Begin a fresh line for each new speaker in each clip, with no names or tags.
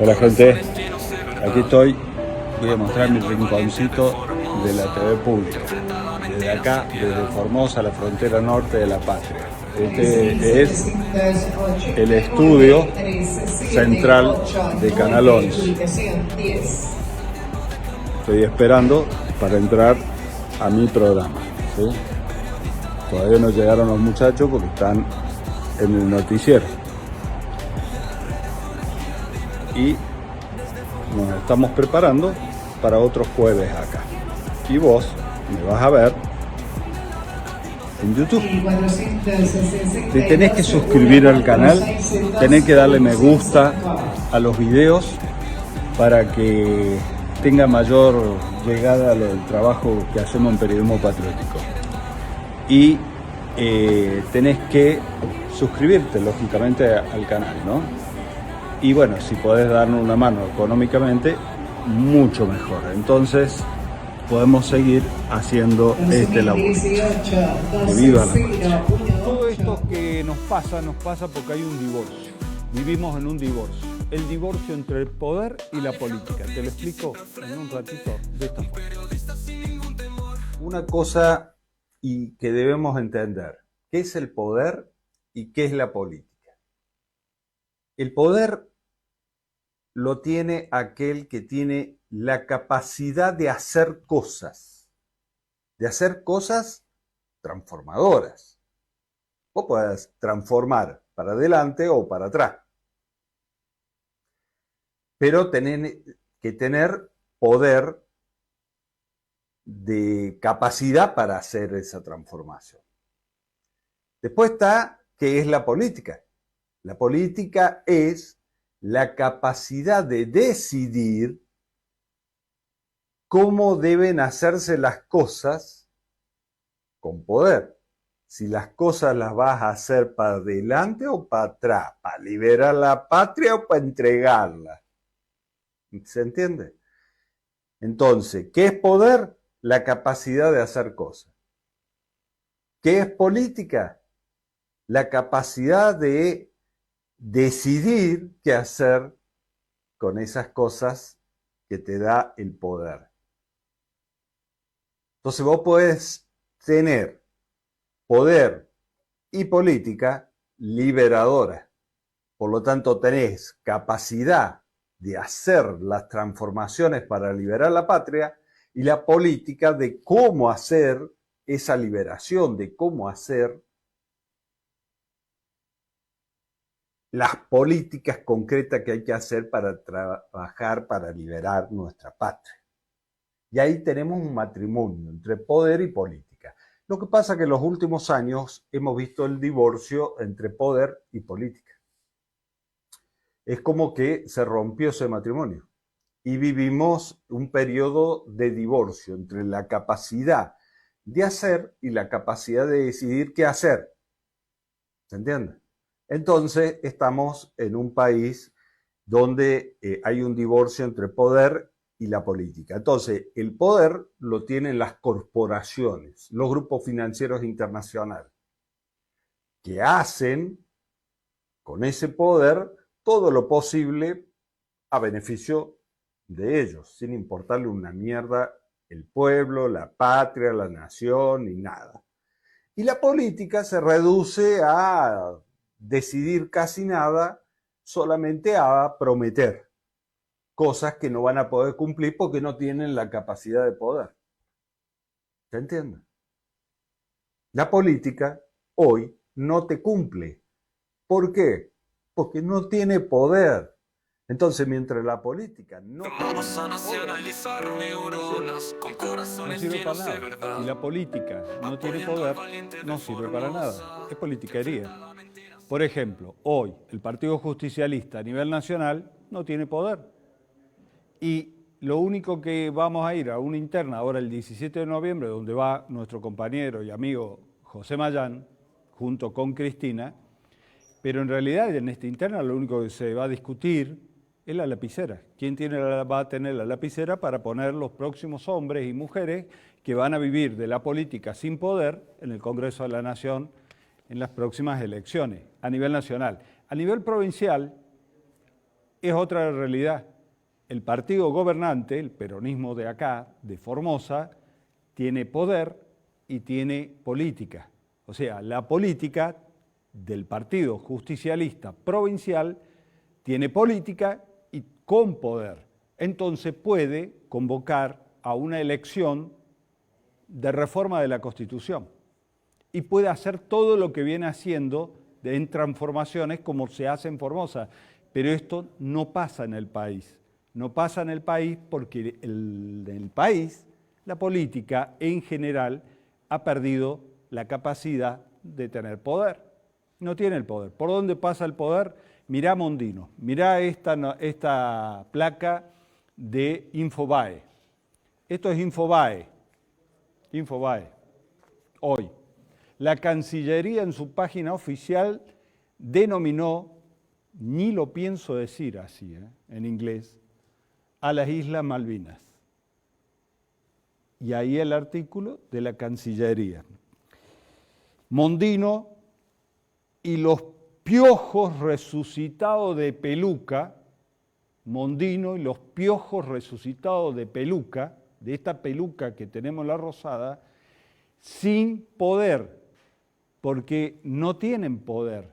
Hola gente, aquí estoy, voy a mostrar mi rinconcito de la TV pública, desde acá, desde Formosa, la frontera norte de la patria. Este es el estudio central de Canal 11. Estoy esperando para entrar a mi programa, ¿sí? Todavía no llegaron los muchachos porque están en el noticiero. Y nos estamos preparando para otros jueves acá. Y vos me vas a ver en YouTube. Te tenés que suscribir al canal, tenés que darle me gusta a los videos para que tenga mayor llegada al trabajo que hacemos en periodismo patriótico. Y tenés que suscribirte lógicamente al canal, ¿no? Y bueno, si podés darnos una mano económicamente, mucho mejor. Entonces podemos seguir haciendo este laburo. Que viva la patria. Todo esto que nos pasa porque hay un divorcio. Vivimos en un divorcio. El divorcio entre el poder y la política. Te lo explico en un ratito de esta forma. Una cosa y que debemos entender, ¿qué es el poder y qué es la política? El poder lo tiene aquel que tiene la capacidad de hacer cosas transformadoras. Vos podés transformar para adelante o para atrás, pero tenés que tener poder de capacidad para hacer esa transformación. Después está, ¿qué es la política? La política es la capacidad de decidir cómo deben hacerse las cosas con poder. Si las cosas las vas a hacer para adelante o para atrás, para liberar la patria o para entregarla. ¿Se entiende? Entonces, ¿qué es poder? La capacidad de hacer cosas. ¿Qué es política? La capacidad de decidir qué hacer con esas cosas que te da el poder. Entonces vos podés tener poder y política liberadora. Por lo tanto, tenés capacidad de hacer las transformaciones para liberar la patria y la política de cómo hacer esa liberación, de cómo hacer las políticas concretas que hay que hacer para trabajar, para liberar nuestra patria. Y ahí tenemos un matrimonio entre poder y política. Lo que pasa es que en los últimos años hemos visto el divorcio entre poder y política. Es como que se rompió ese matrimonio y vivimos un periodo de divorcio entre la capacidad de hacer y la capacidad de decidir qué hacer. ¿Se entiende? Entonces estamos en un país donde hay un divorcio entre poder y la política. Entonces, el poder lo tienen las corporaciones, los grupos financieros internacionales, que hacen con ese poder todo lo posible a beneficio de ellos, sin importarle una mierda el pueblo, la patria, la nación, ni nada. Y la política se reduce a decidir casi nada, solamente a prometer cosas que no van a poder cumplir porque no tienen la capacidad de poder. ¿Se entiende? La política hoy no te cumple. ¿Por qué? Porque no tiene poder. Entonces, mientras la política no sirve para nada. Si la política no tiene poder, no sirve para nada. Es politiquería. Por ejemplo, hoy el Partido Justicialista a nivel nacional no tiene poder. Y lo único que vamos a ir a una interna ahora el 17 de noviembre, donde va nuestro compañero y amigo José Mayán, junto con Cristina, pero en realidad en esta interna lo único que se va a discutir es la lapicera. ¿Quién va a tener la lapicera para poner los próximos hombres y mujeres que van a vivir de la política sin poder en el Congreso de la Nación en las próximas elecciones a nivel nacional? A nivel provincial,
es otra realidad. El partido gobernante, el peronismo de acá, de Formosa, tiene poder y tiene política. O sea, la política del Partido Justicialista Provincial tiene política y con poder. Entonces puede convocar a una elección de reforma de la Constitución y puede hacer todo lo que viene haciendo en transformaciones como se hace en Formosa. Pero esto no pasa en el país. No pasa en el país porque en el país la política en general ha perdido la capacidad de tener poder. No tiene el poder. ¿Por dónde pasa el poder? Mirá Mondino, mirá esta placa de Infobae. Esto es Infobae. Infobae. Hoy. La Cancillería en su página oficial denominó, ni lo pienso decir así, en inglés, a las Islas Malvinas. Y ahí el artículo de la Cancillería. Mondino y los piojos resucitados de peluca, Mondino y los piojos resucitados de peluca, de esta peluca que tenemos la rosada, sin poder, porque no tienen poder.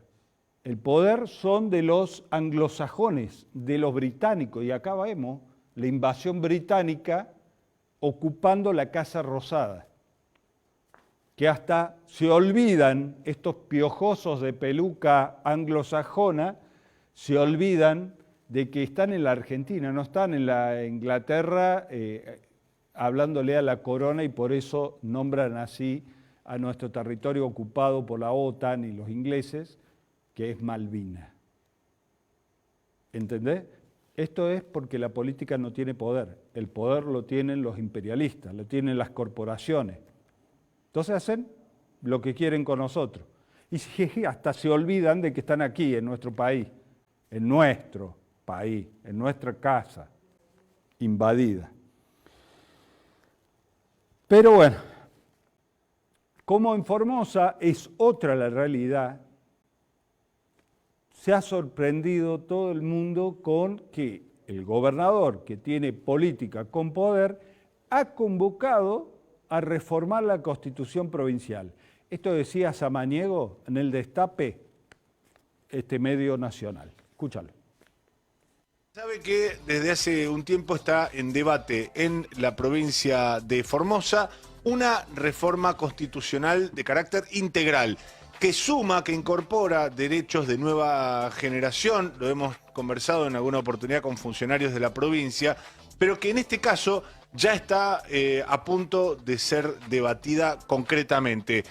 El poder son de los anglosajones, de los británicos, y acá vemos la invasión británica ocupando la Casa Rosada, que hasta se olvidan, estos piojosos de peluca anglosajona, se olvidan de que están en la Argentina, no están en la Inglaterra hablándole a la corona, y por eso nombran así a nuestro territorio ocupado por la OTAN y los ingleses, que es Malvinas. ¿Entendés? Esto es porque la política no tiene poder. El poder lo tienen los imperialistas, lo tienen las corporaciones. Entonces hacen lo que quieren con nosotros. Y hasta se olvidan de que están aquí, en nuestro país, en nuestra casa, invadida. Pero bueno, como en Formosa es otra la realidad, se ha sorprendido todo el mundo con que el gobernador, que tiene política con poder, ha convocado a reformar la Constitución provincial. Esto decía Samaniego en el Destape, este medio nacional. Escúchalo.
Sabe que desde hace un tiempo está en debate en la provincia de Formosa una reforma constitucional de carácter integral que suma, que incorpora derechos de nueva generación, lo hemos conversado en alguna oportunidad con funcionarios de la provincia, pero que en este caso ya está a punto de ser debatida concretamente.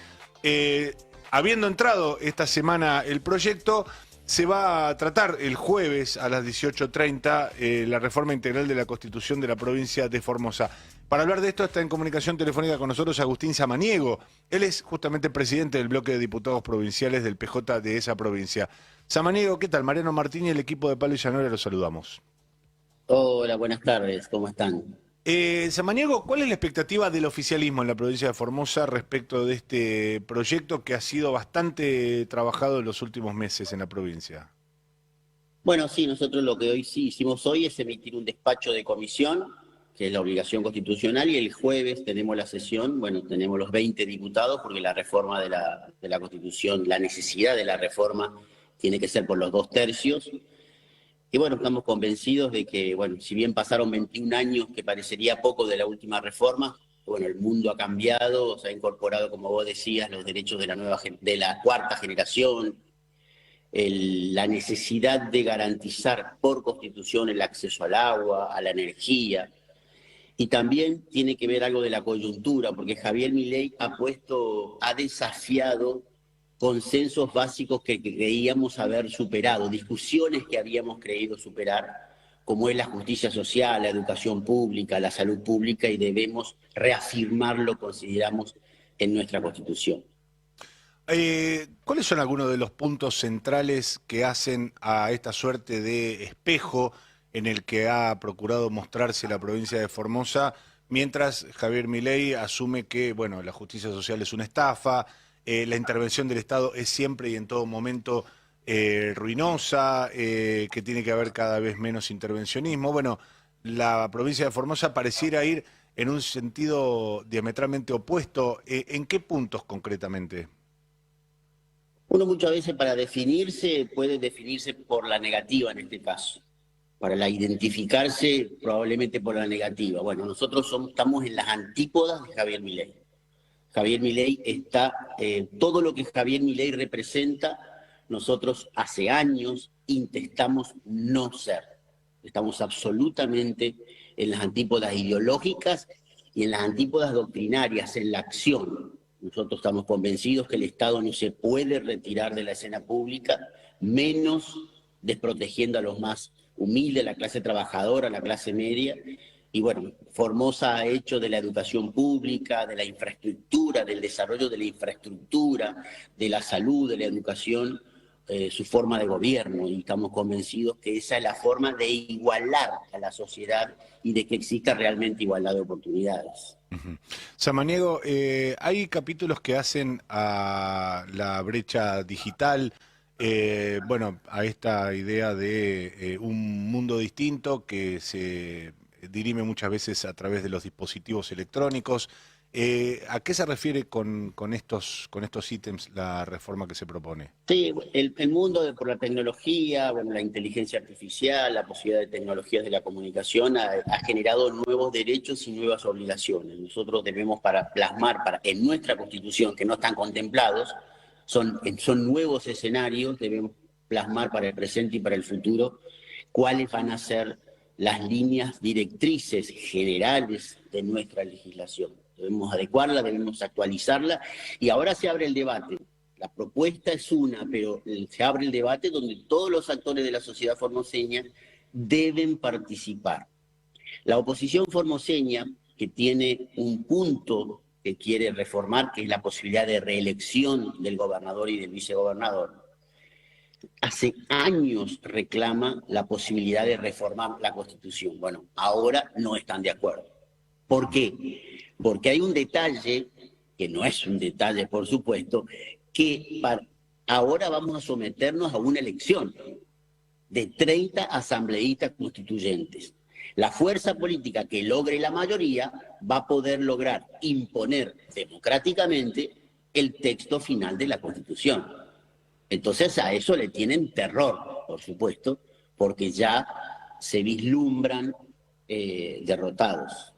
Habiendo entrado esta semana el proyecto, se va a tratar el jueves a las 18:30 la reforma integral de la Constitución de la provincia de Formosa. Para hablar de esto está en comunicación telefónica con nosotros Agustín Samaniego. Él es justamente presidente del bloque de diputados provinciales del PJ de esa provincia. Samaniego, ¿qué tal? Mariano Martín y el equipo de Palo y Llanura los saludamos.
Hola, buenas tardes, ¿cómo están?
Samaniego, ¿cuál es la expectativa del oficialismo en la provincia de Formosa respecto de este proyecto que ha sido bastante trabajado en los últimos meses en la provincia?
Bueno, sí, nosotros lo que hicimos hoy es emitir un despacho de comisión, que es la obligación constitucional, y el jueves tenemos la sesión, bueno, tenemos los 20 diputados, porque la reforma de la Constitución, la necesidad de la reforma tiene que ser por los 2/3. Y bueno, estamos convencidos de que, bueno, si bien pasaron 21 años, que parecería poco de la última reforma, bueno, el mundo ha cambiado, se ha incorporado, como vos decías, los derechos de la cuarta generación, la necesidad de garantizar por Constitución el acceso al agua, a la energía, y también tiene que ver algo de la coyuntura, porque Javier Milei ha desafiado consensos básicos que creíamos haber superado, discusiones que habíamos creído superar, como es la justicia social, la educación pública, la salud pública, y debemos reafirmarlo, consideramos, en nuestra Constitución.
¿Cuáles son algunos de los puntos centrales que hacen a esta suerte de espejo en el que ha procurado mostrarse la provincia de Formosa, mientras Javier Milei asume que, bueno, la justicia social es una estafa, la intervención del Estado es siempre y en todo momento ruinosa, que tiene que haber cada vez menos intervencionismo. Bueno, la provincia de Formosa pareciera ir en un sentido diametralmente opuesto. ¿En qué puntos concretamente?
Uno muchas veces para definirse puede definirse por la negativa en este caso, para la identificarse probablemente por la negativa. Bueno, nosotros estamos en las antípodas de Javier Milei. Javier Milei está, todo lo que Javier Milei representa, nosotros hace años intentamos no ser. Estamos absolutamente en las antípodas ideológicas y en las antípodas doctrinarias, en la acción. Nosotros estamos convencidos que el Estado no se puede retirar de la escena pública, menos desprotegiendo a los más humildes, a la clase trabajadora, a la clase media. Y bueno, Formosa ha hecho de la educación pública, de la infraestructura, del desarrollo de la infraestructura, de la salud, de la educación, su forma de gobierno, y estamos convencidos que esa es la forma de igualar a la sociedad y de que exista realmente igualdad de oportunidades.
Samaniego, hay capítulos que hacen a la brecha digital, bueno, a esta idea de un mundo distinto que se dirime muchas veces a través de los dispositivos electrónicos. ¿A qué se refiere con estos ítems la reforma que se propone?
Sí, el mundo por la tecnología, bueno, la inteligencia artificial, la posibilidad de tecnologías de la comunicación ha generado nuevos derechos y nuevas obligaciones. Nosotros debemos plasmar en nuestra Constitución, que no están contemplados, son nuevos escenarios, debemos plasmar para el presente y para el futuro cuáles van a ser las líneas directrices generales de nuestra legislación. Debemos adecuarla, debemos actualizarla, y ahora se abre el debate. La propuesta es una, pero se abre el debate donde todos los actores de la sociedad formoseña deben participar. La oposición formoseña, que tiene un punto que quiere reformar, que es la posibilidad de reelección del gobernador y del vicegobernador, hace años reclama la posibilidad de reformar la Constitución. Bueno, ahora no están de acuerdo. ¿Por qué? Porque hay un detalle, que no es un detalle, por supuesto, que ahora vamos a someternos a una elección de 30 asambleístas constituyentes. La fuerza política que logre la mayoría va a poder lograr imponer democráticamente el texto final de la Constitución. Entonces a eso le tienen terror, por supuesto, porque ya se vislumbran derrotados.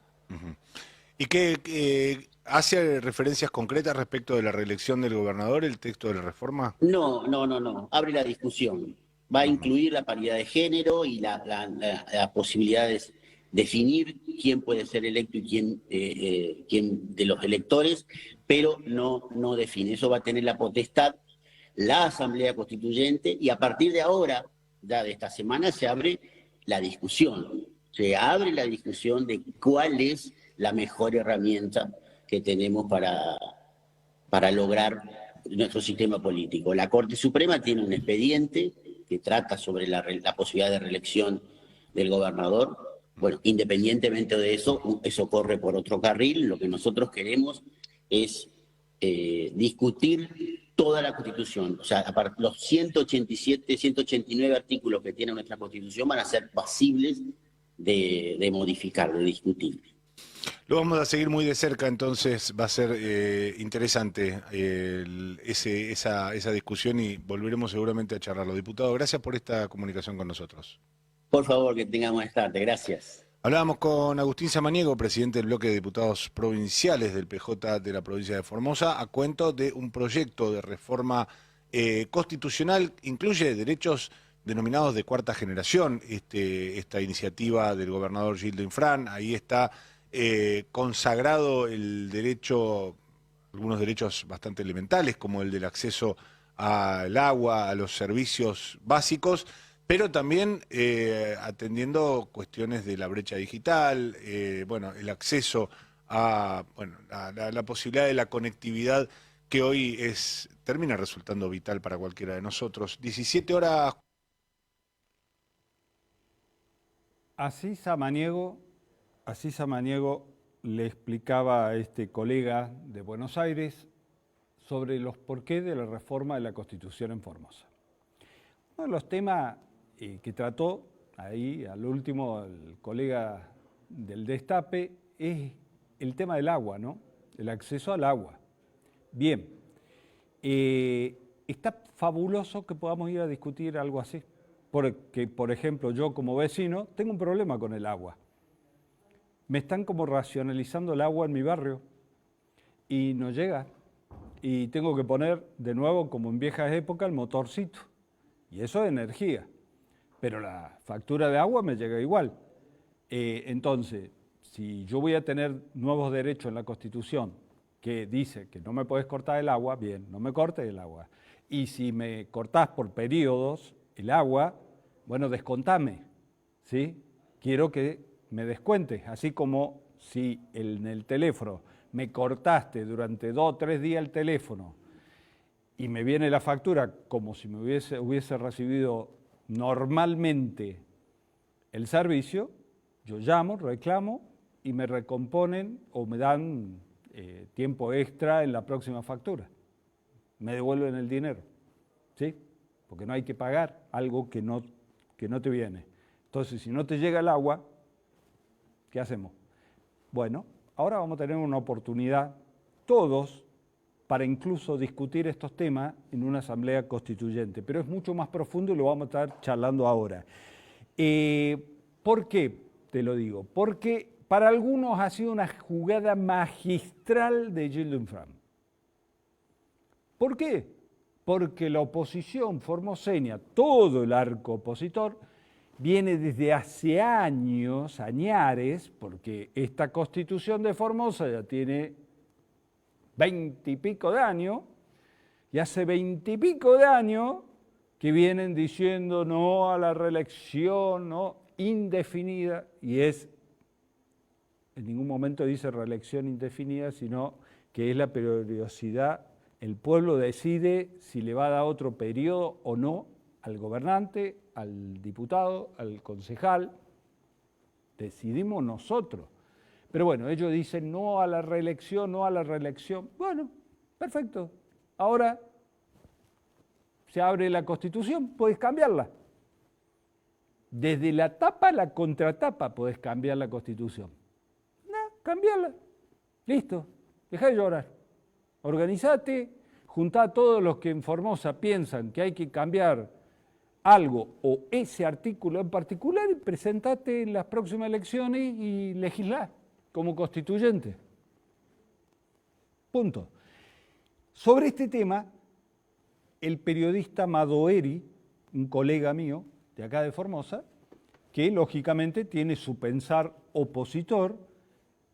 ¿Y qué hace referencias concretas respecto de la reelección del gobernador, el texto de la reforma?
No. Abre la discusión. Va a incluir la paridad de género y la posibilidad de definir quién puede ser electo y quién de los electores, pero no define. Eso va a tener la potestad la Asamblea Constituyente, y a partir de ahora, ya de esta semana, se abre la discusión. Se abre la discusión de cuál es la mejor herramienta que tenemos para lograr nuestro sistema político. La Corte Suprema tiene un expediente que trata sobre la posibilidad de reelección del gobernador. Bueno, independientemente de eso, eso corre por otro carril. Lo que nosotros queremos es discutir toda la Constitución. O sea, los 187, 189 artículos que tiene nuestra Constitución van a ser pasibles de modificar, de discutir.
Lo vamos a seguir muy de cerca, entonces va a ser interesante esa discusión, y volveremos seguramente a charlarlo. Diputado, gracias por esta comunicación con nosotros.
Por favor, que tengan buenas tardes. Gracias.
Hablábamos con Agustín Samaniego, presidente del bloque de diputados provinciales del PJ de la provincia de Formosa, a cuento de un proyecto de reforma constitucional. Incluye derechos denominados de cuarta generación, esta iniciativa del gobernador Gildo Infran. Ahí está consagrado el derecho, algunos derechos bastante elementales, como el del acceso al agua, a los servicios básicos, pero también atendiendo cuestiones de la brecha digital, bueno, el acceso a la posibilidad de la conectividad, que hoy termina resultando vital para cualquiera de nosotros. 17 horas.
Así Samaniego le explicaba a este colega de Buenos Aires sobre los porqués de la reforma de la Constitución en Formosa. Uno de los temas que trató ahí al último el colega del Destape es el tema del agua, ¿no? El acceso al agua. Bien, está fabuloso que podamos ir a discutir algo así, porque, por ejemplo, yo como vecino tengo un problema con el agua. Me están como racionalizando el agua en mi barrio y no llega. Y tengo que poner de nuevo, como en viejas épocas, el motorcito. Y eso es energía. Pero la factura de agua me llega igual. Entonces, si yo voy a tener nuevos derechos en la Constitución que dice que no me puedes cortar el agua, bien, no me cortes el agua. Y si me cortás por periodos el agua, bueno, descontame, ¿sí? Quiero que me descuentes, así como si en el teléfono me cortaste durante 2 o 3 días el teléfono y me viene la factura como si me hubiese recibido normalmente el servicio, yo llamo, reclamo y me recomponen o me dan tiempo extra en la próxima factura. Me devuelven el dinero, ¿sí? Porque no hay que pagar algo que no te viene. Entonces, si no te llega el agua, ¿qué hacemos? Bueno, ahora vamos a tener una oportunidad, todos, para incluso discutir estos temas en una asamblea constituyente, pero es mucho más profundo y lo vamos a estar charlando ahora. ¿Por qué te lo digo? Porque para algunos ha sido una jugada magistral de Gildo Infran. ¿Por qué? Porque la oposición formoseña, todo el arco opositor, viene desde hace años, añares, porque esta Constitución de Formosa ya tiene 20 y pico de años, y hace 20 y pico de años que vienen diciendo no a la reelección, no, indefinida, y en ningún momento dice reelección indefinida, sino que es la periodicidad. El pueblo decide si le va a dar otro periodo o no al gobernante, al diputado, al concejal. Decidimos nosotros. Pero bueno, ellos dicen no a la reelección, no a la reelección. Bueno, perfecto. Ahora se abre la Constitución, puedes cambiarla. Desde la tapa a la contratapa puedes cambiar la Constitución. No, cambiarla. Listo, deja de llorar. Organizate, juntá a todos los que en Formosa piensan que hay que cambiar algo o ese artículo en particular y presentate en las próximas elecciones y legislá como constituyente. Punto. Sobre este tema, el periodista Madoeri, un colega mío de acá de Formosa, que lógicamente tiene su pensar opositor,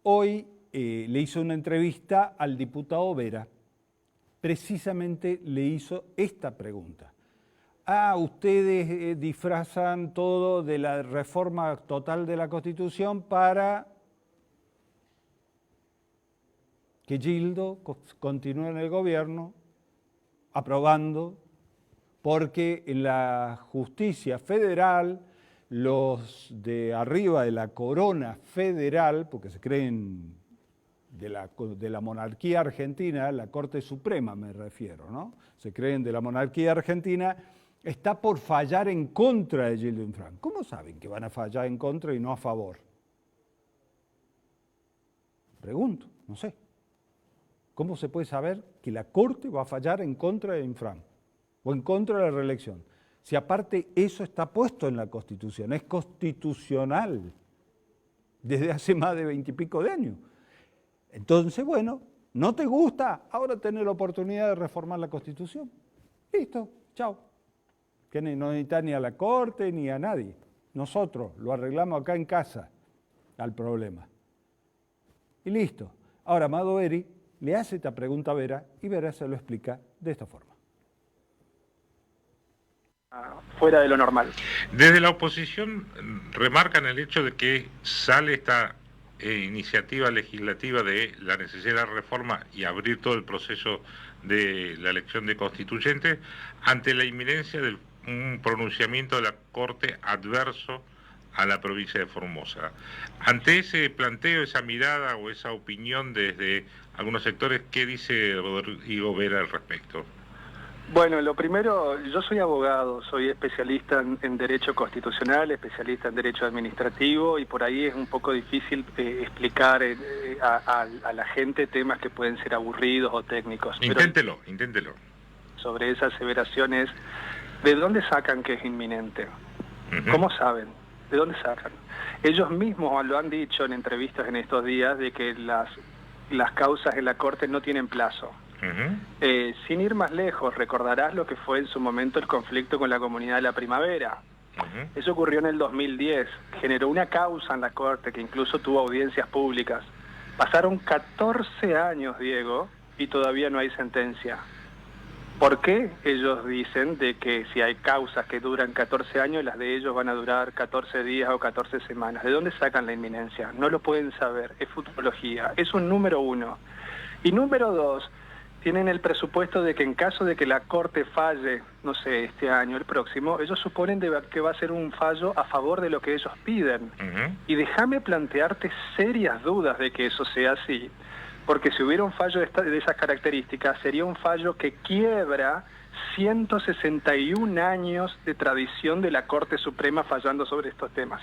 hoy le hizo una entrevista al diputado Vera. Precisamente le hizo esta pregunta. Ustedes disfrazan todo de la reforma total de la Constitución para que Gildo continúe en el gobierno aprobando, porque en la justicia federal, los de arriba de la corona federal, porque se creen de la monarquía argentina, la Corte Suprema me refiero, ¿no? Se creen de la monarquía argentina, está por fallar en contra de Gildo Infran. ¿Cómo saben que van a fallar en contra y no a favor? Pregunto, no sé. ¿Cómo se puede saber que la Corte va a fallar en contra de Infran o en contra de la reelección? Si aparte eso está puesto en la Constitución, es constitucional desde hace más de 20 y pico de años. Entonces, bueno, ¿no te gusta? Ahora tenés la oportunidad de reformar la Constitución. Listo, chao. Que no necesita ni a la Corte ni a nadie. Nosotros lo arreglamos acá en casa al problema. Y listo. Ahora Madoeri le hace esta pregunta a Vera y Vera se lo explica de esta forma.
Fuera de lo normal.
Desde la oposición remarcan el hecho de que sale esta iniciativa legislativa de la necesidad de reforma y abrir todo el proceso de la elección de constituyentes ante la inminencia de un pronunciamiento de la Corte adverso a la provincia de Formosa. Ante ese planteo, esa mirada o esa opinión desde algunos sectores, ¿qué dice Rodrigo Vera al respecto?
Bueno, lo primero, yo soy abogado, soy especialista en Derecho Constitucional, especialista en Derecho Administrativo, y por ahí es un poco difícil explicar a la gente temas que pueden ser aburridos o técnicos.
Inténtelo, inténtelo.
Sobre esas aseveraciones, ¿de dónde sacan que es inminente? ¿Cómo saben? ¿De dónde sacan? Ellos mismos lo han dicho en entrevistas en estos días de que las causas en la Corte no tienen plazo. Sin ir más lejos, recordarás lo que fue en su momento el conflicto con la Comunidad de la Primavera. Eso ocurrió en el 2010, generó una causa en la Corte que incluso tuvo audiencias públicas. Pasaron 14 años, Diego, y todavía no hay sentencia. ¿Por qué ellos dicen de que si hay causas que duran 14 años, las de ellos van a durar 14 días o 14 semanas? ¿De dónde sacan la inminencia? No lo pueden saber, es futurología, es un número uno. Y número dos, tienen el presupuesto de que en caso de que la Corte falle, no sé, este año, el próximo, ellos suponen que va a ser un fallo a favor de lo que ellos piden. Y déjame plantearte serias dudas de que eso sea así. Porque si hubiera un fallo de esas características, sería un fallo que quiebra 161 años de tradición de la Corte Suprema fallando sobre estos temas.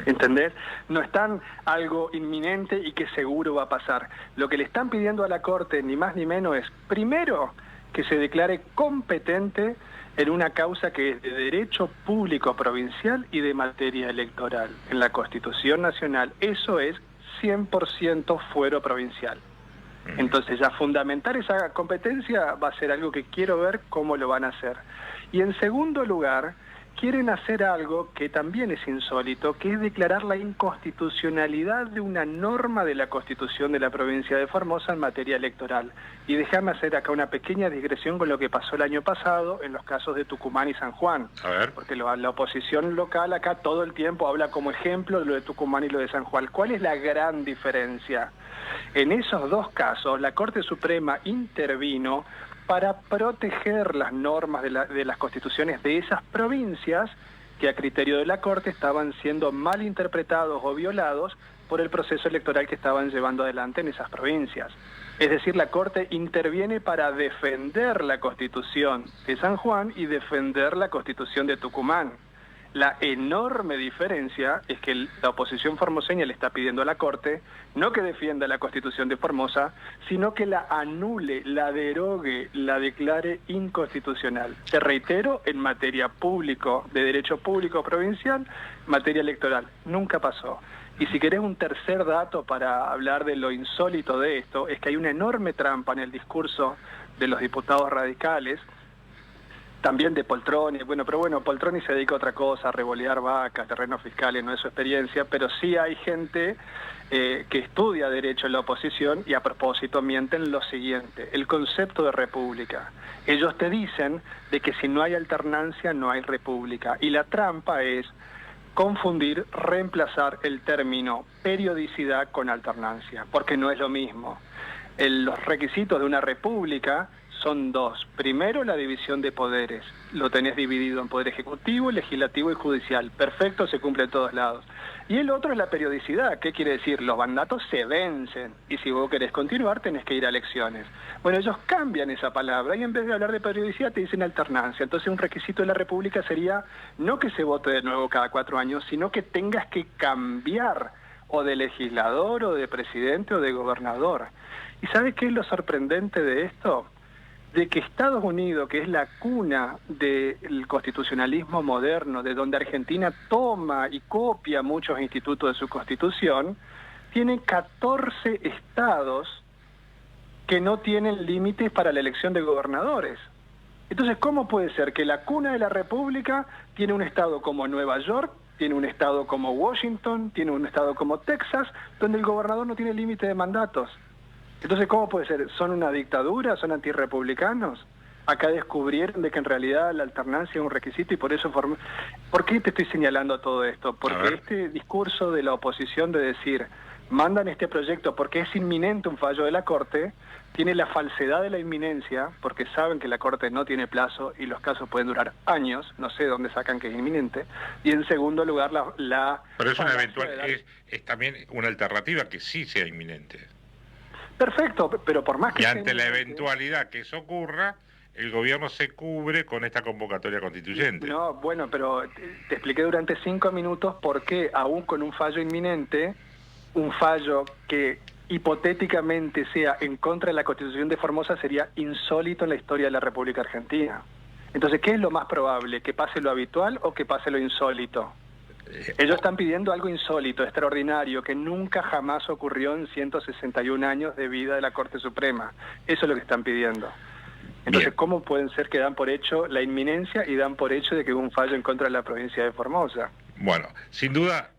¿Entendés? No están algo inminente y que seguro va a pasar. Lo que le están pidiendo a la Corte, ni más ni menos, es, primero, que se declare competente en una causa que es de derecho público provincial y de materia electoral. En la Constitución Nacional, eso es 100% fuero provincial. Entonces ya fundamentar esa competencia va a ser algo que quiero ver cómo lo van a hacer. Y en segundo lugar, quieren hacer algo que también es insólito, que es declarar la inconstitucionalidad de una norma de la Constitución de la provincia de Formosa en materia electoral. Y déjame hacer acá una pequeña digresión con lo que pasó el año pasado en los casos de Tucumán y San Juan.
A ver.
Porque la oposición local acá todo el tiempo habla como ejemplo lo de Tucumán y lo de San Juan. ¿Cuál es la gran diferencia? En esos dos casos, la Corte Suprema intervino para proteger las normas de las constituciones de esas provincias que a criterio de la Corte estaban siendo mal interpretados o violados por el proceso electoral que estaban llevando adelante en esas provincias. Es decir, la Corte interviene para defender la Constitución de San Juan y defender la Constitución de Tucumán. La enorme diferencia es que la oposición formoseña le está pidiendo a la Corte no que defienda la Constitución de Formosa, sino que la anule, la derogue, la declare inconstitucional. Te reitero, en materia público, de derecho público provincial, materia electoral, nunca pasó. Y si querés un tercer dato para hablar de lo insólito de esto, es que hay una enorme trampa en el discurso de los diputados radicales, también de Poltroni, pero Poltroni se dedica a otra cosa, a revolear vacas, terrenos fiscales, no es su experiencia, pero sí hay gente que estudia derecho en la oposición y a propósito mienten lo siguiente, el concepto de república. Ellos te dicen de que si no hay alternancia no hay república, y la trampa es confundir, reemplazar el término periodicidad con alternancia, porque no es lo mismo. Los requisitos de una república son dos. Primero, la división de poderes. Lo tenés dividido en poder ejecutivo, legislativo y judicial. Perfecto, se cumple en todos lados. Y el otro es la periodicidad. ¿Qué quiere decir? Los mandatos se vencen. Y si vos querés continuar, tenés que ir a elecciones. Bueno, ellos cambian esa palabra y en vez de hablar de periodicidad te dicen alternancia. Entonces un requisito de la República sería no que se vote de nuevo cada 4 años, sino que tengas que cambiar o de legislador o de presidente o de gobernador. ¿Y sabes qué es lo sorprendente de esto? De que Estados Unidos, que es la cuna del constitucionalismo moderno, de donde Argentina toma y copia muchos institutos de su constitución, tiene 14 estados que no tienen límites para la elección de gobernadores. Entonces, ¿cómo puede ser que la cuna de la República tiene un estado como Nueva York, tiene un estado como Washington, tiene un estado como Texas, donde el gobernador no tiene límite de mandatos? Entonces, ¿cómo puede ser? ¿Son una dictadura? ¿Son antirrepublicanos? Acá descubrieron de que en realidad la alternancia es un requisito y por eso... ¿Por qué te estoy señalando todo esto? Porque este discurso de la oposición de decir, mandan este proyecto porque es inminente un fallo de la Corte, tiene la falsedad de la inminencia, porque saben que la Corte no tiene plazo y los casos pueden durar años, no sé dónde sacan que es inminente, y en segundo lugar
Pero es una eventual, es también una alternativa que sí sea inminente.
Perfecto, pero por más que...
Y ante la eventualidad que eso ocurra, el gobierno se cubre con esta convocatoria constituyente.
No, bueno, pero te expliqué durante 5 minutos por qué, aún con un fallo inminente, un fallo que hipotéticamente sea en contra de la Constitución de Formosa sería insólito en la historia de la República Argentina. Entonces, ¿qué es lo más probable? ¿Que pase lo habitual o que pase lo insólito? Ellos están pidiendo algo insólito, extraordinario, que nunca jamás ocurrió en 161 años de vida de la Corte Suprema. Eso es lo que están pidiendo. Entonces,
Bien.
¿cómo pueden ser que dan por hecho la inminencia y dan por hecho de que hubo un fallo en contra de la provincia de Formosa?
Bueno, sin duda,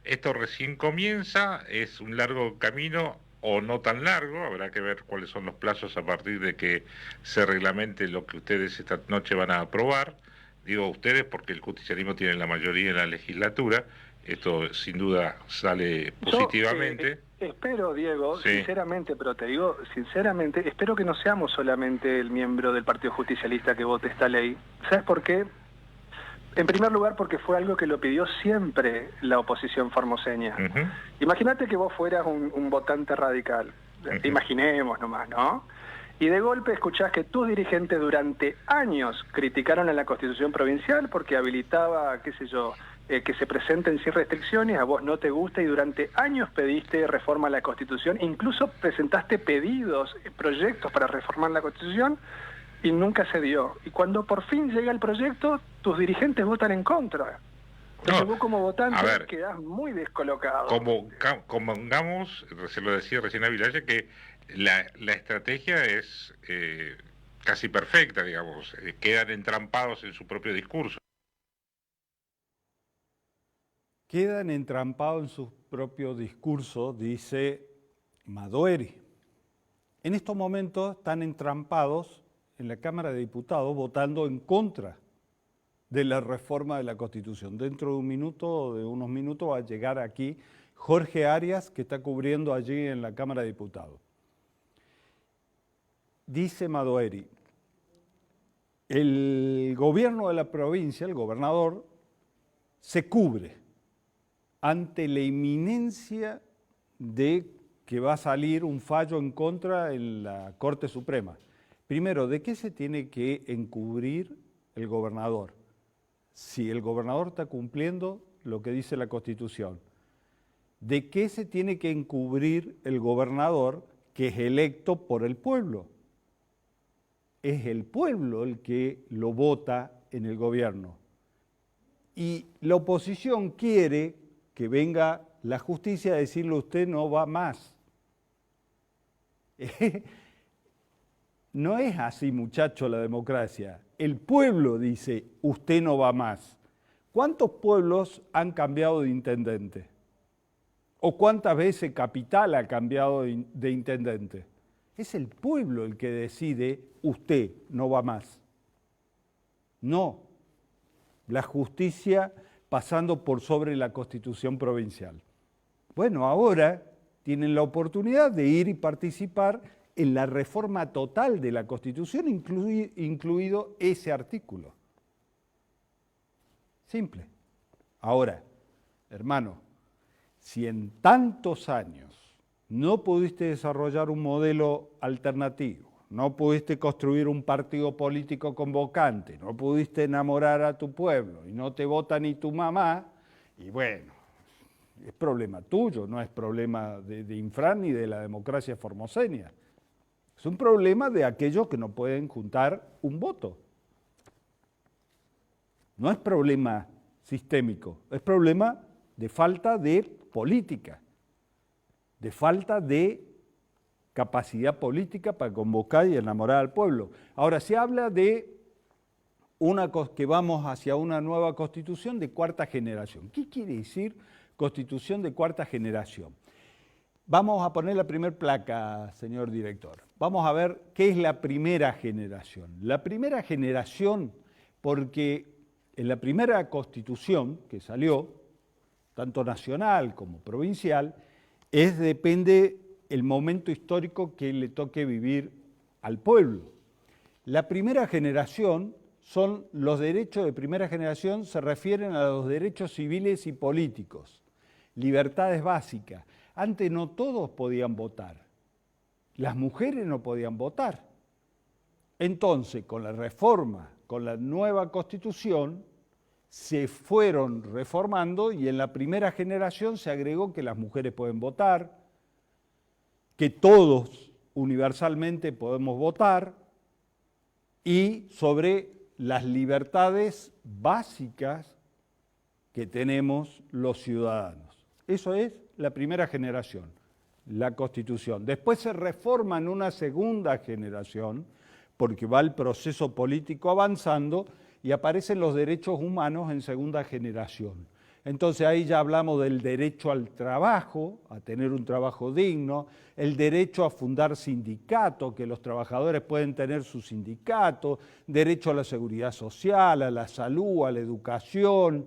esto recién comienza, es un largo camino o no tan largo, habrá que ver cuáles son los plazos a partir de que se reglamente lo que ustedes esta noche van a aprobar. Digo ustedes porque el justicialismo tiene la mayoría en la legislatura, esto sin duda sale positivamente.
Yo espero, Diego,
Sí.
sinceramente, pero te digo sinceramente, espero que no seamos solamente el miembro del Partido Justicialista que vote esta ley. ¿Sabes por qué? En primer lugar, porque fue algo que lo pidió siempre la oposición formoseña.
Ujú.
Imagínate que vos fueras un votante radical. Imaginemos nomás, ¿no? Y de golpe escuchás que tus dirigentes durante años criticaron a la Constitución provincial porque habilitaba, qué sé yo, que se presenten sin restricciones, a vos no te gusta y durante años pediste reforma a la Constitución, incluso presentaste pedidos, proyectos para reformar la Constitución y nunca se dio. Y cuando por fin llega el proyecto, tus dirigentes votan en contra. Entonces
No,
vos como votante
a ver,
quedás muy descolocado.
Convengamos, se lo decía recién a Vilaya, que la estrategia es casi perfecta, digamos, quedan entrampados en su propio discurso.
Quedan entrampados en su propio discurso, dice Madoeri. En estos momentos están entrampados en la Cámara de Diputados votando en contra de la reforma de la Constitución. Dentro de un minuto o de unos minutos va a llegar aquí Jorge Arias, que está cubriendo allí en la Cámara de Diputados. Dice Madoeri, el gobierno de la provincia, el gobernador, se cubre ante la inminencia de que va a salir un fallo en contra en la Corte Suprema. Primero, ¿de qué se tiene que encubrir el gobernador? Si el gobernador está cumpliendo lo que dice la Constitución. ¿De qué se tiene que encubrir el gobernador que es electo por el pueblo? Es el pueblo el que lo vota en el gobierno. Y la oposición quiere que venga la justicia a decirle usted no va más. No es así, muchacho, la democracia. El pueblo dice, usted no va más. ¿Cuántos pueblos han cambiado de intendente? ¿O cuántas veces Capital ha cambiado de intendente? Es el pueblo el que decide, usted no va más. No, la justicia pasando por sobre la Constitución provincial. Bueno, ahora tienen la oportunidad de ir y participar en la reforma total de la Constitución, incluido ese artículo. Simple. Ahora, hermano, si en tantos años no pudiste desarrollar un modelo alternativo, no pudiste construir un partido político convocante, no pudiste enamorar a tu pueblo y no te vota ni tu mamá, y bueno, es problema tuyo, no es problema de Infran ni de la democracia formoseña. Es un problema de aquellos que no pueden juntar un voto. No es problema sistémico, es problema de falta de política, de falta de capacidad política para convocar y enamorar al pueblo. Ahora, se habla de que vamos hacia una nueva constitución de cuarta generación. ¿Qué quiere decir constitución de cuarta generación? Vamos a poner la primera placa, señor director. Vamos a ver qué es la primera generación. La primera generación, porque en la primera constitución que salió, tanto nacional como provincial, depende el momento histórico que le toque vivir al pueblo. La primera generación son los derechos de primera generación, se refieren a los derechos civiles y políticos, libertades básicas. Antes no todos podían votar, las mujeres no podían votar. Entonces, con la reforma, con la nueva Constitución, se fueron reformando y en la primera generación se agregó que las mujeres pueden votar, que todos universalmente podemos votar y sobre las libertades básicas que tenemos los ciudadanos. Eso es la primera generación, la Constitución. Después se reforma en una segunda generación, porque va el proceso político avanzando y aparecen los derechos humanos en segunda generación. Entonces ahí ya hablamos del derecho al trabajo, a tener un trabajo digno, el derecho a fundar sindicatos, que los trabajadores pueden tener su sindicato, derecho a la seguridad social, a la salud, a la educación,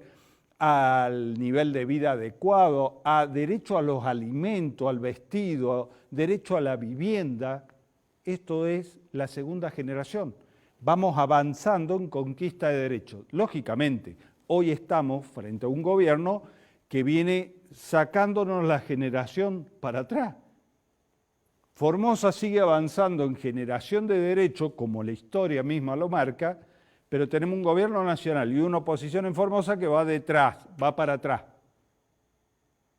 al nivel de vida adecuado, a derecho a los alimentos, al vestido, derecho a la vivienda. Esto es la segunda generación. Vamos avanzando en conquista de derechos. Lógicamente, hoy estamos frente a un gobierno que viene sacándonos la generación para atrás. Formosa sigue avanzando en generación de derechos, como la historia misma lo marca, pero tenemos un gobierno nacional y una oposición en Formosa que va detrás, va para atrás.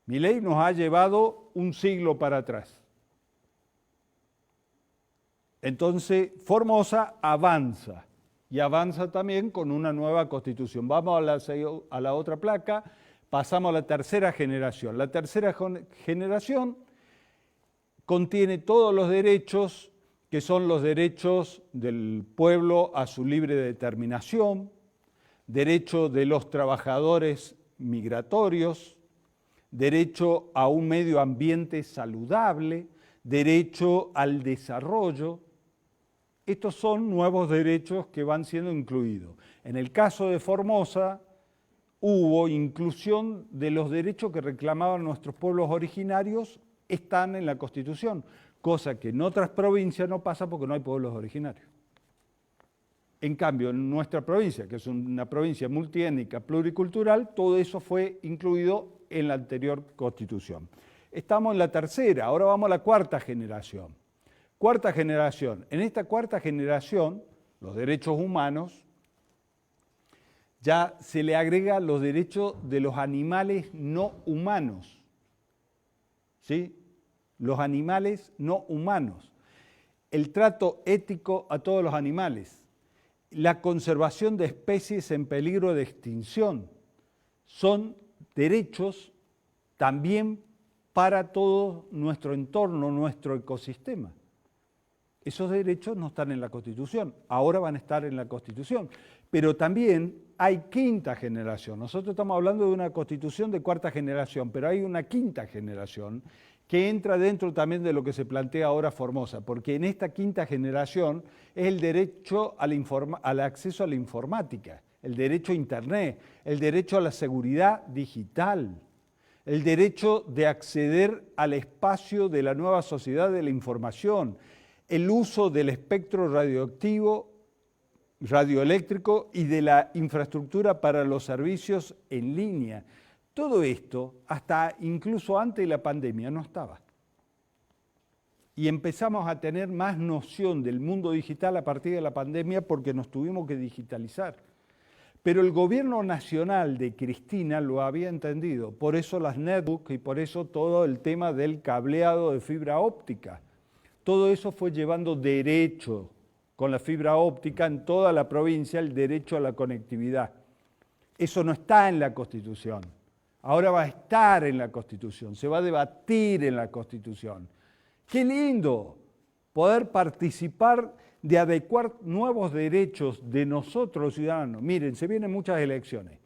Milei nos ha llevado un siglo para atrás. Entonces, Formosa avanza y avanza también con una nueva constitución. Vamos a la otra placa, pasamos a la tercera generación. La tercera generación contiene todos los derechos que son los derechos del pueblo a su libre determinación, derecho de los trabajadores migratorios, derecho a un medio ambiente saludable, derecho al desarrollo. Estos son nuevos derechos que van siendo incluidos. En el caso de Formosa, hubo inclusión de los derechos que reclamaban nuestros pueblos originarios, están en la Constitución, cosa que en otras provincias no pasa porque no hay pueblos originarios. En cambio, en nuestra provincia, que es una provincia multiétnica, pluricultural, todo eso fue incluido en la anterior Constitución. Estamos en la tercera, ahora vamos a la cuarta generación. Cuarta generación. En esta cuarta generación, los derechos humanos, ya se le agrega los derechos de los animales no humanos. ¿Sí? Los animales no humanos. El trato ético a todos los animales. La conservación de especies en peligro de extinción. Son derechos también para todo nuestro entorno, nuestro ecosistema. Esos derechos no están en la Constitución, ahora van a estar en la Constitución. Pero también hay quinta generación. Nosotros estamos hablando de una Constitución de cuarta generación, pero hay una quinta generación que entra dentro también de lo que se plantea ahora Formosa, porque en esta quinta generación es el derecho al acceso a la informática, el derecho a Internet, el derecho a la seguridad digital, el derecho de acceder al espacio de la nueva sociedad de la información, el uso del espectro radioactivo, radioeléctrico y de la infraestructura para los servicios en línea. Todo esto, hasta incluso antes de la pandemia, no estaba. Y empezamos a tener más noción del mundo digital a partir de la pandemia porque nos tuvimos que digitalizar. Pero el gobierno nacional de Cristina lo había entendido, por eso las netbooks y por eso todo el tema del cableado de fibra óptica. Todo eso fue llevando derecho con la fibra óptica en toda la provincia, el derecho a la conectividad. Eso no está en la Constitución. Ahora va a estar en la Constitución, se va a debatir en la Constitución. ¡Qué lindo! Poder participar de adecuar nuevos derechos de nosotros los ciudadanos. Miren, se vienen muchas elecciones,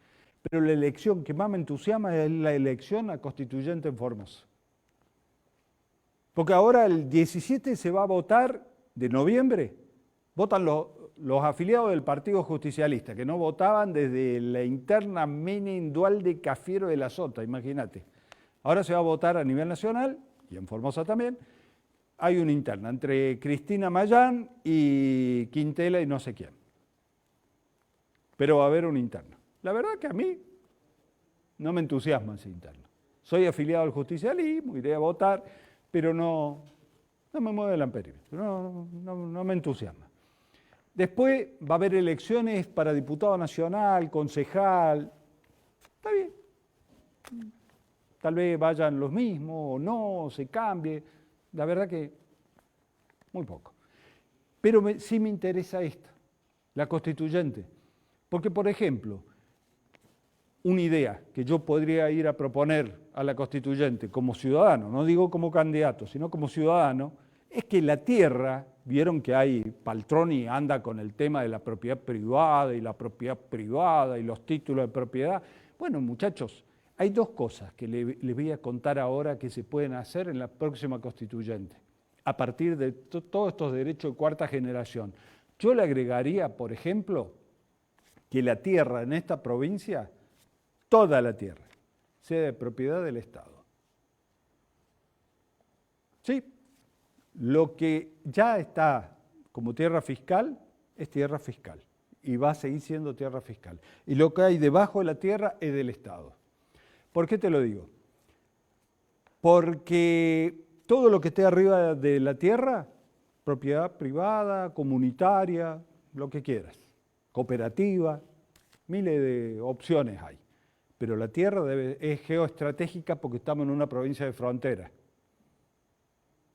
pero la elección que más me entusiasma es la elección a constituyente en Formosa. Porque ahora el 17 se va a votar, de noviembre, votan los afiliados del Partido Justicialista, que no votaban desde la interna Menem Dualde Cafiero de la Sota, imagínate. Ahora se va a votar a nivel nacional, y en Formosa también. Hay una interna entre Cristina Mayán y Quintela y no sé quién. Pero va a haber una interna. La verdad que a mí no me entusiasma esa interna. Soy afiliado al justicialismo, iré a votar, pero no me mueve el amperímetro, no me entusiasma. Después va a haber elecciones para diputado nacional, concejal. Está bien. Tal vez vayan los mismos o no, se cambie. La verdad que muy poco. Pero sí me interesa esta, la constituyente. Porque, por ejemplo, una idea que yo podría ir a proponer a la constituyente como ciudadano, no digo como candidato, sino como ciudadano, es que la tierra, vieron que hay, Paltroni anda con el tema de la propiedad privada y la propiedad privada y los títulos de propiedad. Bueno, muchachos, hay dos cosas que les voy a contar ahora que se pueden hacer en la próxima constituyente, a partir de todos estos derechos de cuarta generación. Yo le agregaría, por ejemplo, que la tierra en esta provincia, toda la tierra, sea de propiedad del Estado. Sí, lo que ya está como tierra fiscal es tierra fiscal y va a seguir siendo tierra fiscal. Y lo que hay debajo de la tierra es del Estado. ¿Por qué te lo digo? Porque todo lo que esté arriba de la tierra, propiedad privada, comunitaria, lo que quieras, cooperativa, miles de opciones hay. Pero la tierra es geoestratégica porque estamos en una provincia de frontera.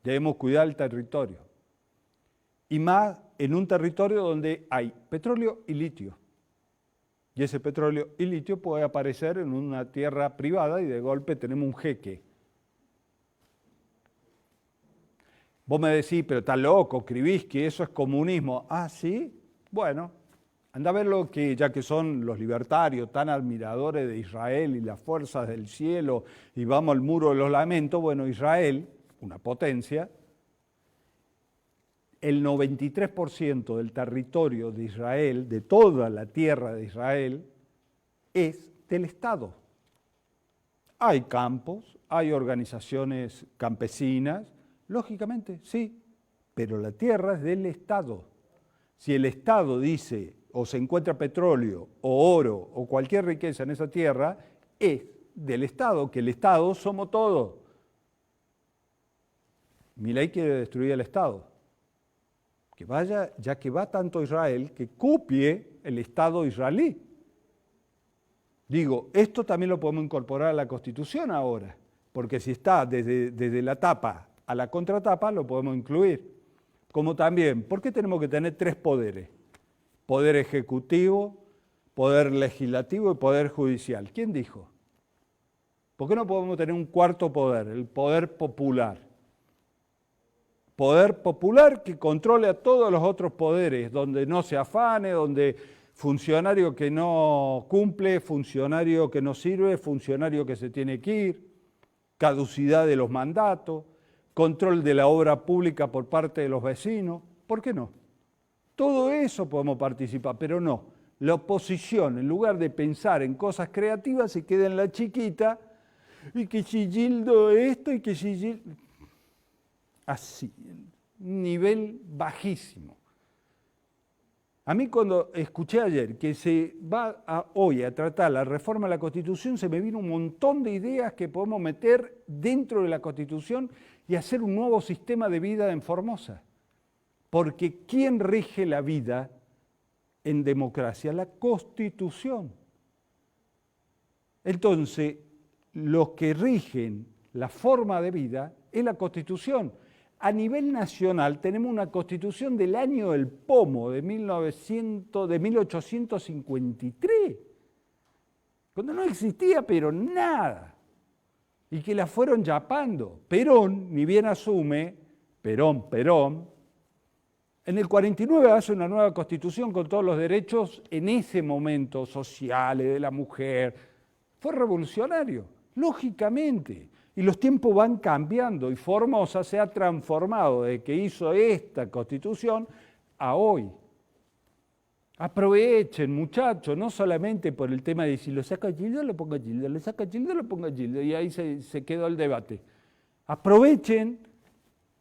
Debemos cuidar el territorio. Y más en un territorio donde hay petróleo y litio. Y ese petróleo y litio puede aparecer en una tierra privada y de golpe tenemos un jeque. Vos me decís, pero está loco, escribís que eso es comunismo. Ah, ¿sí? Bueno, anda a ver lo que, ya que son los libertarios tan admiradores de Israel y las fuerzas del cielo, y vamos al muro de los lamentos, bueno, Israel, una potencia, el 93% del territorio de Israel, de toda la tierra de Israel, es del Estado. Hay campos, hay organizaciones campesinas, lógicamente, sí, pero la tierra es del Estado. Si el Estado dice o se encuentra petróleo o oro o cualquier riqueza en esa tierra, es del Estado, que el Estado somos todos. Milei quiere destruir el Estado. Que vaya, ya que va tanto Israel, que copie el Estado israelí. Digo, esto también lo podemos incorporar a la Constitución ahora, porque si está desde la tapa a la contratapa, lo podemos incluir. Como también, ¿por qué tenemos que tener tres poderes? Poder ejecutivo, poder legislativo y poder judicial. ¿Quién dijo? ¿Por qué no podemos tener un cuarto poder, el poder popular? Poder popular que controle a todos los otros poderes, donde no se afane, donde funcionario que no cumple, funcionario que no sirve, funcionario que se tiene que ir, caducidad de los mandatos, control de la obra pública por parte de los vecinos. ¿Por qué no? Todo eso podemos participar, pero no. La oposición, en lugar de pensar en cosas creativas, se queda en la chiquita, y que si Gildo esto, y que si Gildo... Así, nivel bajísimo. A mí cuando escuché ayer que se va hoy a tratar la reforma de la Constitución, se me vino un montón de ideas que podemos meter dentro de la Constitución y hacer un nuevo sistema de vida en Formosa. Porque ¿quién rige la vida en democracia? La Constitución. Entonces, los que rigen la forma de vida es la Constitución. A nivel nacional tenemos una Constitución del año del pomo, de 1853, cuando no existía pero nada, y que la fueron yapando. Perón, ni bien asume, Perón, en el 49 hace una nueva Constitución con todos los derechos en ese momento sociales de la mujer. Fue revolucionario, lógicamente. Y los tiempos van cambiando y Formosa se ha transformado desde que hizo esta Constitución a hoy. Aprovechen, muchachos, no solamente por el tema de si lo saca Gildo, lo ponga Gildo, le saca Gildo, lo ponga Gildo, y ahí se quedó el debate. Aprovechen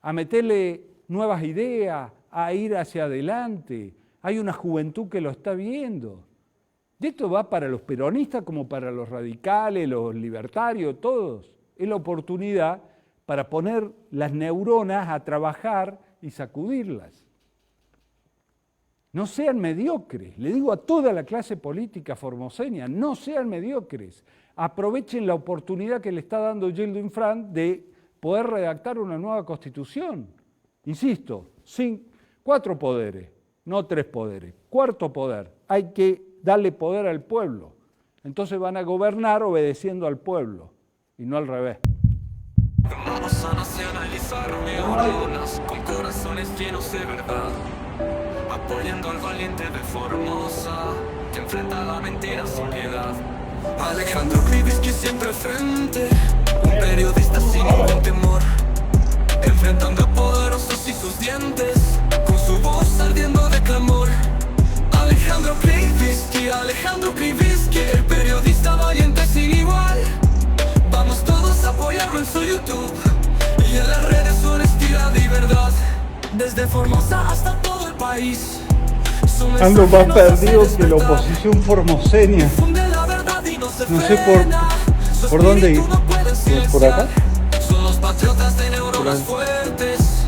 a meterle nuevas ideas, a ir hacia adelante. Hay una juventud que lo está viendo. Y esto va para los peronistas como para los radicales, los libertarios, todos. Es la oportunidad para poner las neuronas a trabajar y sacudirlas. No sean mediocres, le digo a toda la clase política formoseña, no sean mediocres. Aprovechen la oportunidad que le está dando Gildo Infran de poder redactar una nueva constitución. Insisto, 4 poderes, no 3 poderes. 4º poder, hay que darle poder al pueblo. Entonces van a gobernar obedeciendo al pueblo y no al revés.
Vamos a nacionalizar neuronas con corazones llenos de verdad, apoyando al valiente de Formosa que enfrenta la mentira sin piedad. Alejandro Krivitsky siempre frente, un periodista sin ningún temor, enfrentando a poderosos y sus dientes, con su voz ardiendo de clamor. Alejandro Krivitsky, el periodista valiente sin igual. Vamos todos a apoyarlo en su YouTube y en las redes su honestidad y verdad. Desde Formosa hasta todo el país.
Ando más perdido que la oposición formoseña. No sé por dónde ir. ¿Por acá?
Son los patriotas de neuronas fuertes,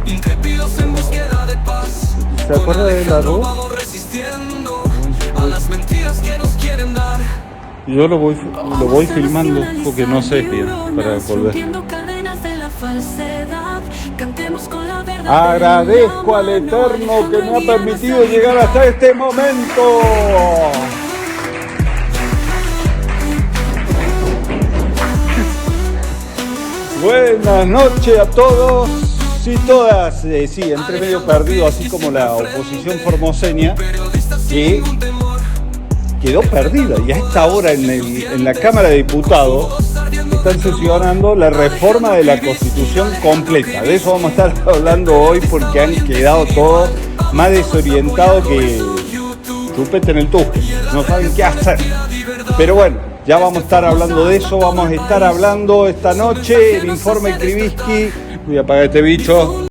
intrépidos en búsqueda de paz.
¿Se acuerda de la voz?
Vamos resistiendo a las mentiras que nos quieren dar.
Yo lo voy filmando porque no sé bien para volver. Agradezco al Eterno que me ha permitido llegar hasta este momento. Buenas noches a todos y todas. Sí, entre medio perdido, así como la oposición formoseña, que quedó perdida. Y a esta hora en la Cámara de Diputados están sesionando la reforma de la Constitución completa. De eso vamos a estar hablando hoy porque han quedado todos más desorientados que chupete en el tubo. No saben qué hacer. Pero bueno, ya vamos a estar hablando de eso. Vamos a estar hablando esta noche el informe Krivitsky. Voy a apagar este bicho.